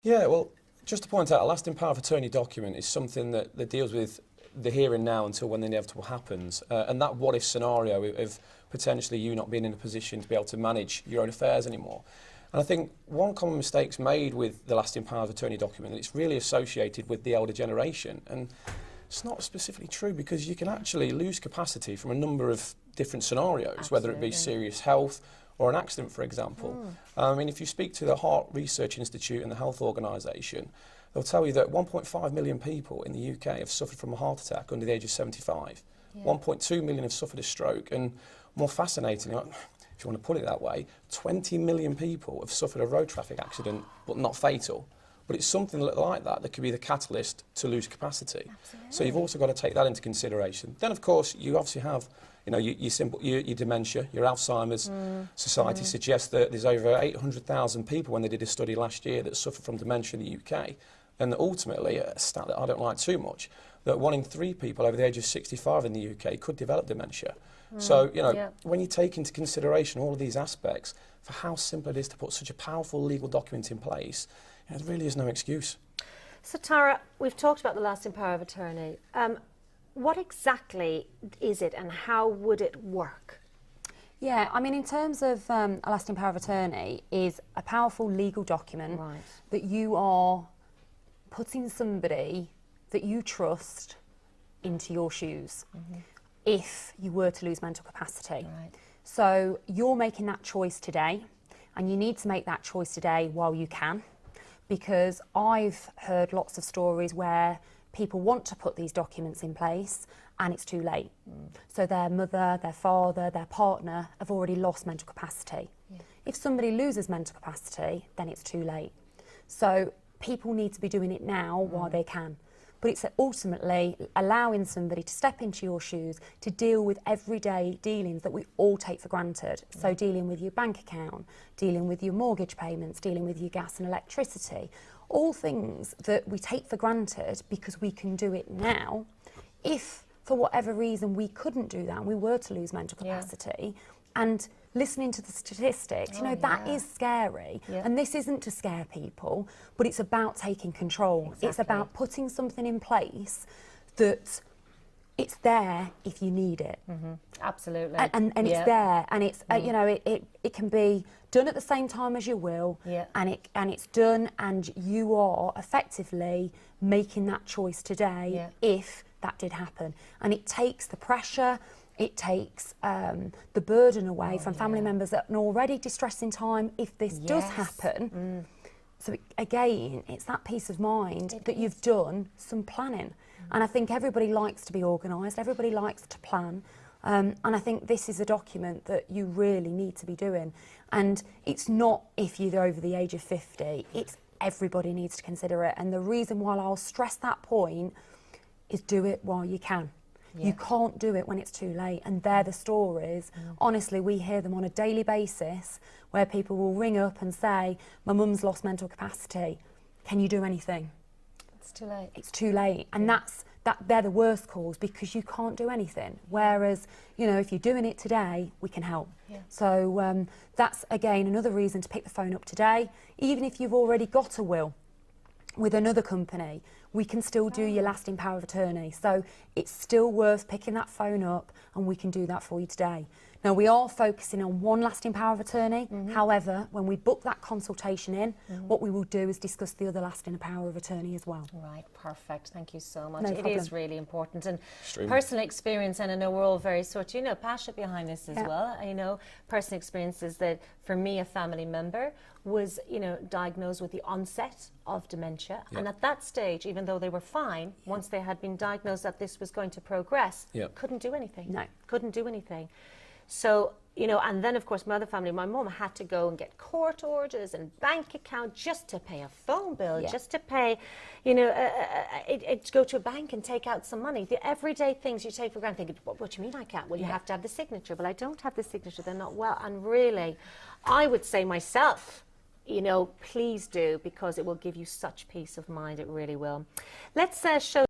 Yeah, well, just to point out, a lasting power of attorney document is something that deals with the here and now until when the inevitable happens. And that what-if scenario of potentially you not being in a position to be able to manage your own affairs anymore. And I think one common mistake's made with the lasting power of attorney document, that it's really associated with the elder generation. And it's not specifically true, because you can actually lose capacity from a number of different scenarios, Absolutely. whether it be serious health or an accident, for example. I mean, if you speak to the Heart Research Institute and the Health Organisation, they'll tell you that 1.5 million people in the UK have suffered from a heart attack under the age of 75. Yeah. 1.2 million have suffered a stroke, and more fascinatingly, if you want to put it that way, 20 million people have suffered a road traffic accident, but not fatal. But it's something like that could be the catalyst to lose capacity. Absolutely. So you've also got to take that into consideration. Then, of course, you obviously have, you know, your dementia, your Alzheimer's. Society suggests that there's over 800,000 people, when they did a study last year, that suffer from dementia in the UK. And that ultimately, a stat that I don't like too much, that 1 in 3 people over the age of 65 in the UK could develop dementia. So, you know, when you take into consideration all of these aspects, for how simple it is to put such a powerful legal document in place, you know, there really is no excuse. So Tara, we've talked about the lasting power of attorney. What exactly is it, and how would it work? Yeah, I mean, in terms of a lasting power of attorney, is a powerful legal document that you are putting somebody that you trust into your shoes if you were to lose mental capacity. So you're making that choice today, and you need to make that choice today while you can, because I've heard lots of stories where people want to put these documents in place and it's too late. So their mother, their father, their partner have already lost mental capacity. If somebody loses mental capacity, then it's too late. So people need to be doing it now while they can. But it's ultimately allowing somebody to step into your shoes to deal with everyday dealings that we all take for granted. So dealing with your bank account, dealing with your mortgage payments, dealing with your gas and electricity, all things that we take for granted because we can do it now. If for whatever reason we couldn't do that and we were to lose mental capacity, and listening to the statistics, you know, that is scary. And this isn't to scare people, but it's about taking control. It's about putting something in place that it's there if you need it. Absolutely. And it's there, and it's, you know, it can be done at the same time as your will, and it's done, and you are effectively making that choice today if that did happen. And it takes the pressure, it takes the burden away from family members at an already distressing time if this does happen. So again, it's that peace of mind that you've done some planning. And I think everybody likes to be organised, everybody likes to plan. And I think this is a document that you really need to be doing. And it's not if you're over the age of 50, it's everybody needs to consider it. And the reason why I'll stress that point is do it while you can. You can't do it when it's too late, and they're the stories. Honestly, we hear them on a daily basis where people will ring up and say, my mum's lost mental capacity, can you do anything? It's too late. It's too late, and they're the worst calls because you can't do anything. Whereas, you know, if you're doing it today, we can help. So that's, again, another reason to pick the phone up today. Even if you've already got a will with another company, we can still do your lasting power of attorney. So it's still worth picking that phone up, and we can do that for you today. Now, we are focusing on one lasting power of attorney. However, when we book that consultation in, what we will do is discuss the other lasting power of attorney as well. Right, perfect. Thank you so much. No It problem. is really important. And Extremely. personal experience, and I know we're all very sort of, you know, passionate behind this as well. You know, personal experience is that for me, a family member was, you know, diagnosed with the onset of dementia. And at that stage, even though they were fine, once they had been diagnosed that this was going to progress, couldn't do anything. No. Couldn't do anything. So, you know, and then of course my other family, my mum had to go and get court orders and bank account just to pay a phone bill, just to pay, you know, to go to a bank and take out some money. The everyday things you take for granted. Thinking, what do you mean I can't? Well, you have to have the signature. Well, I don't have the signature. They're not well. And really, I would say myself, you know, please do, because it will give you such peace of mind. It really will. Let's show